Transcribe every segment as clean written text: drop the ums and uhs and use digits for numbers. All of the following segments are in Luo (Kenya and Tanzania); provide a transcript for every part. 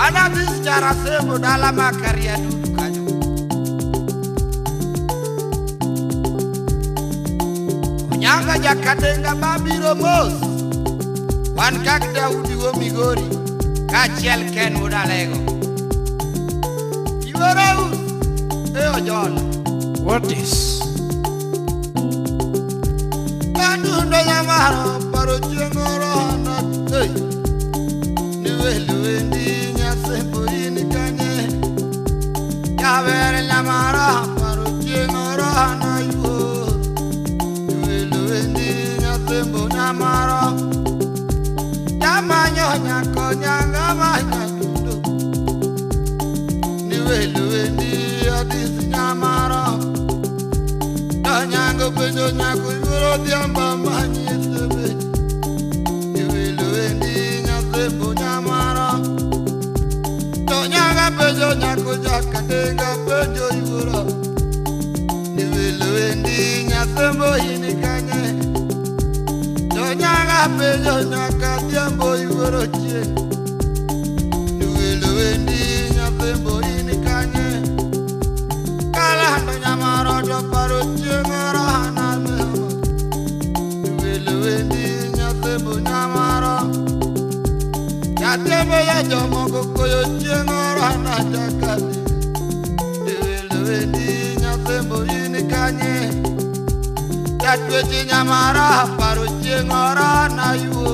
Wana this jara sebo dala makaria dudu kanyo. Onyanga jakadenga babiro mos. Wan kak Daudi wo Migori. Kachiel ken udalego. Iwaraus. Eo jola. What is? Kadundo yamaro paro chengoro na hey. Niweluendi nyasembo ini kanye. Yavere yamaro paro chengoro na yuo. Niweluendi nyasembo nyamaro. Yamanyo nyako nyanga manyakundo. Niweluendi adisi nyamaro. Nyango penjo nyako yuro diamba manyi sebe. Niweluendi nyasembo nyamaro. Nyanga penjo nyako jakadenga penjo yuro. Niweluendi nyasembo ini kanye. Nyanga penjo nyaka diambo yuro chie. Niweluendi nyasembo ini kanye. Kalando nyamaro do paro chengoro hana memo. Niweluendi nyasembo nyamaro. Yatembo ya jomo kokoyo chengoro hana jakati. Niweluendi nyasembo ini kanye. Yatwechi nyamaro paro chengoro hana yuo.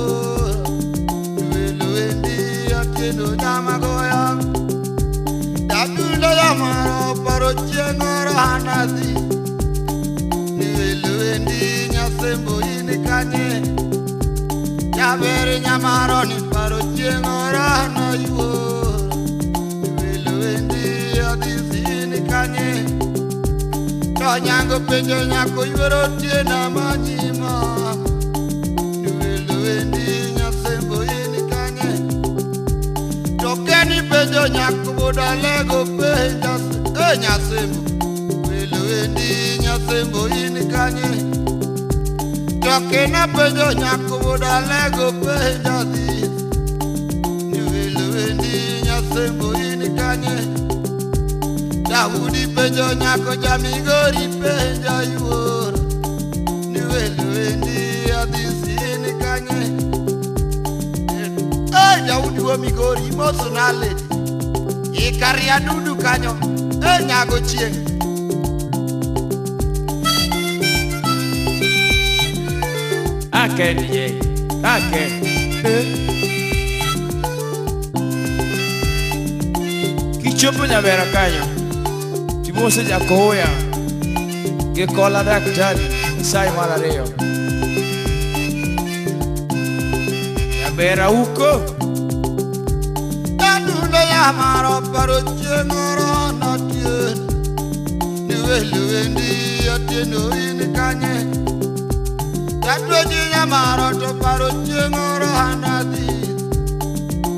Niweluendi yatendo nyamagoya. Yadundo yamaro paro chengoro hanazi. Niweluendi nyasembo ini kanye. Yavere nyamaro ni paro chengoro hana yuo. Niweluendi adisi ini kanye. Nyango penjo nyako yuoro tiena manyima. Niweluendi nyasembo ini kanye. Tokeni penjo nyako bodalego penja nyasembo. Niweluendi nyasembo ini kanye. Tokena penjo nyako bodalego penja di. Niweluendi nyasembo ini kanye. Daudi penjo nyako jamigori penja yuoro. Niweluendi adisi ini kanye. Daudi wo Migori mosu na lady. Ikaria dudu kanyo. Nyago chieng. Ake DJ. Ake. Kichopo nyabera kanyo. Timose jakoya. Gekola daktari. Sai malareo. Nyabera uko. Dadundo yamaro paro chengoro na tien. Niweluendi atendo ini kanye. Dadwechi nyamaro to paro chengoro hanazi.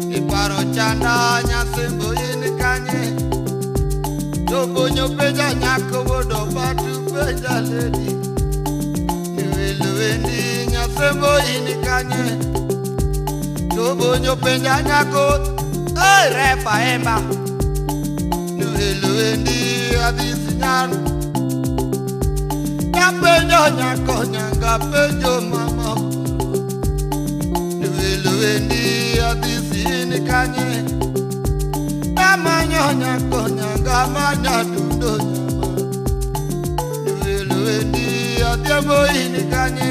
Ni paro chanda nyasembo ini kanye. Dobonyo penja nyako bodo batu penja lady. Niweluendi nyasembo ini kanye. Dobonyo penja nyako. Refa emba. Niweluendi adisi nyaro. Penjo nyako nyanga penjo mama. Niweluendi adisi ini kanye. Namanyo nyako nyanga manya dundo nyama. Niweluendi adiambo ini kanye.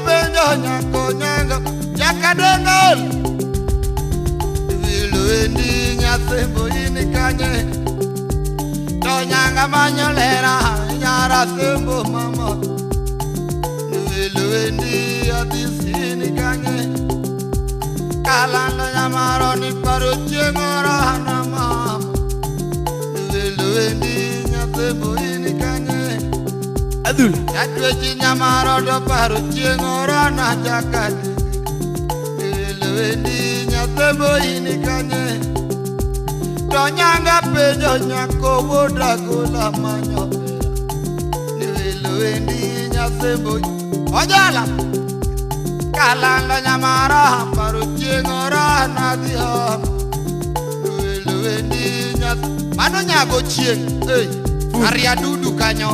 Penjo nyako nyanga jakadengol. Niweluendi nyasembo ini kanye. Nyanga manyolera nyara sembo mama. Niweluendi adisi ini kanye. Kalando nyamaro ni paro chengoro hana mama. Niweluendi nyasembo ini kanye. Adul. Yatwechi nyamaro do paro chengoro na jakati. Niweluendi nyasembo ini kanye. Nyanga penjo nyako bodagola manyopera. Niweluendi nyasembo ojala. Kalanga nyamara paro chengora na diha. wendi nyath mano nyago chieng aria dudu kanyo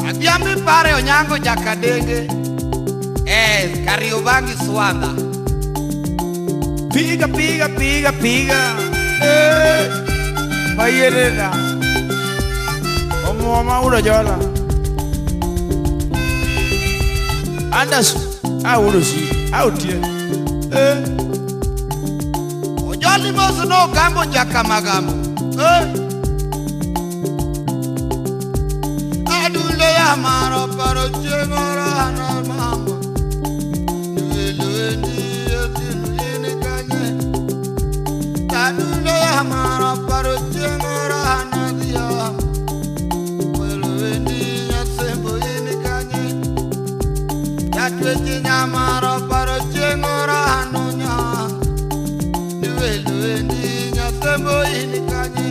Adiambi pare onyango jakadenge Kariobangi Swanda Piga Mayereda Omoma ura jola Andas urusi autie Ojoli mosu no gambo jakamagambo Adule ya maro paro chengora na mama Nueluendi yotinu yini kanye Adule ya maro paro chengora na diya Nueluendi yasembo yini kanye Yatweji nyamaro paro chengora nunya Nueluendi yasembo yini kanye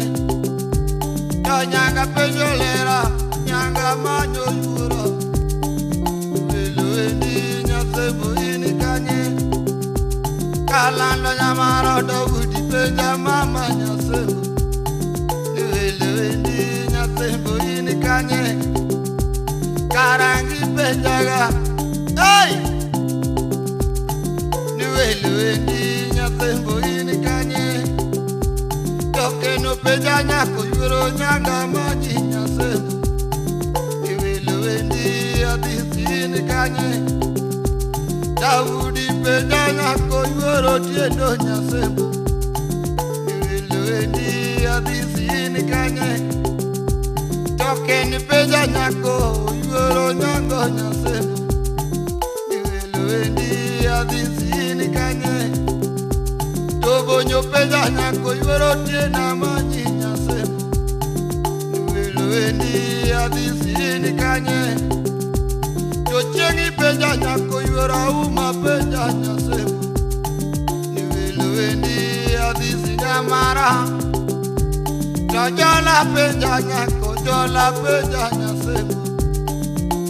Nyanga penjolera Nyanga manyo yuro Nueluendi yasembo yini kanye Kalando nyamaro dogudi penja mama yasembo Nueluendi yasembo yini kanye Karangi penjaga Hey! Nueluendi yasembo yini kanye Yoke no penja nyako yuro nyanga manyi yasembo Nueluendi yadisi yini kanye Daudi penja nyako yuro tiendo yasembo Nueluendi yadisi yini kanye Yoke ni penja nyako yuro nyango yasembo Nueluendi yadisi yini kanye Tobo nyopeja nyako yoro tiena manyi yasembo Nueluendi yadisi yini kanye Chochengi penja nyako yoro uma penja yasembo Nueluendi yadisi nyamara Jola penja nyako jola penja yasembo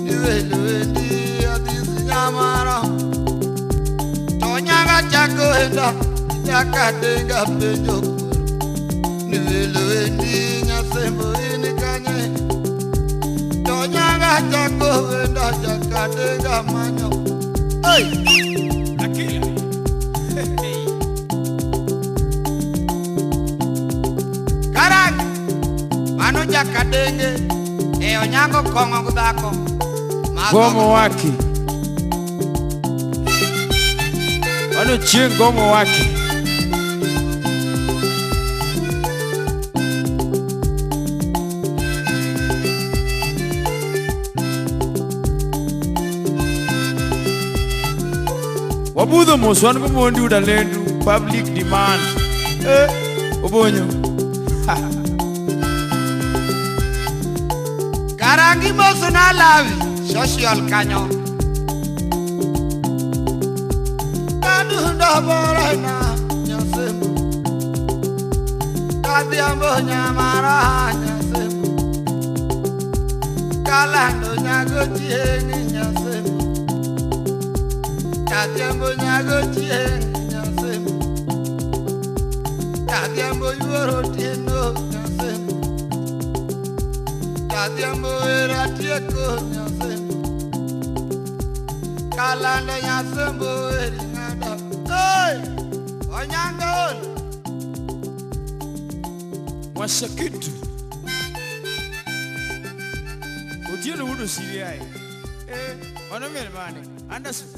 Nueluendi yadisi nyamara Tonyaga chako henda Yakadenga penjo kuru Nueluendi yasembo yini kanye Tonyaga chako henda yakadenga manyo Akila Karang Mano jakadenge onyango kongo kudako Gomo waki Ano chieng gomo waki Wabudho moswan kumondi udalendu public demand Obonyo Karangi mosu na lavi social kanyo Kadunda borena yasembo Kadiambo nyamara yasembo Kalando nyago tiengi yasembo Kadiambo nyago tiengi yasembo Kadiambo yoro tiendo yasembo Kadiambo era tieko yasembo Kalando yasembo eri ngada Onyango Wasakitu Otieno wudu siriai Ono mene mani Anderson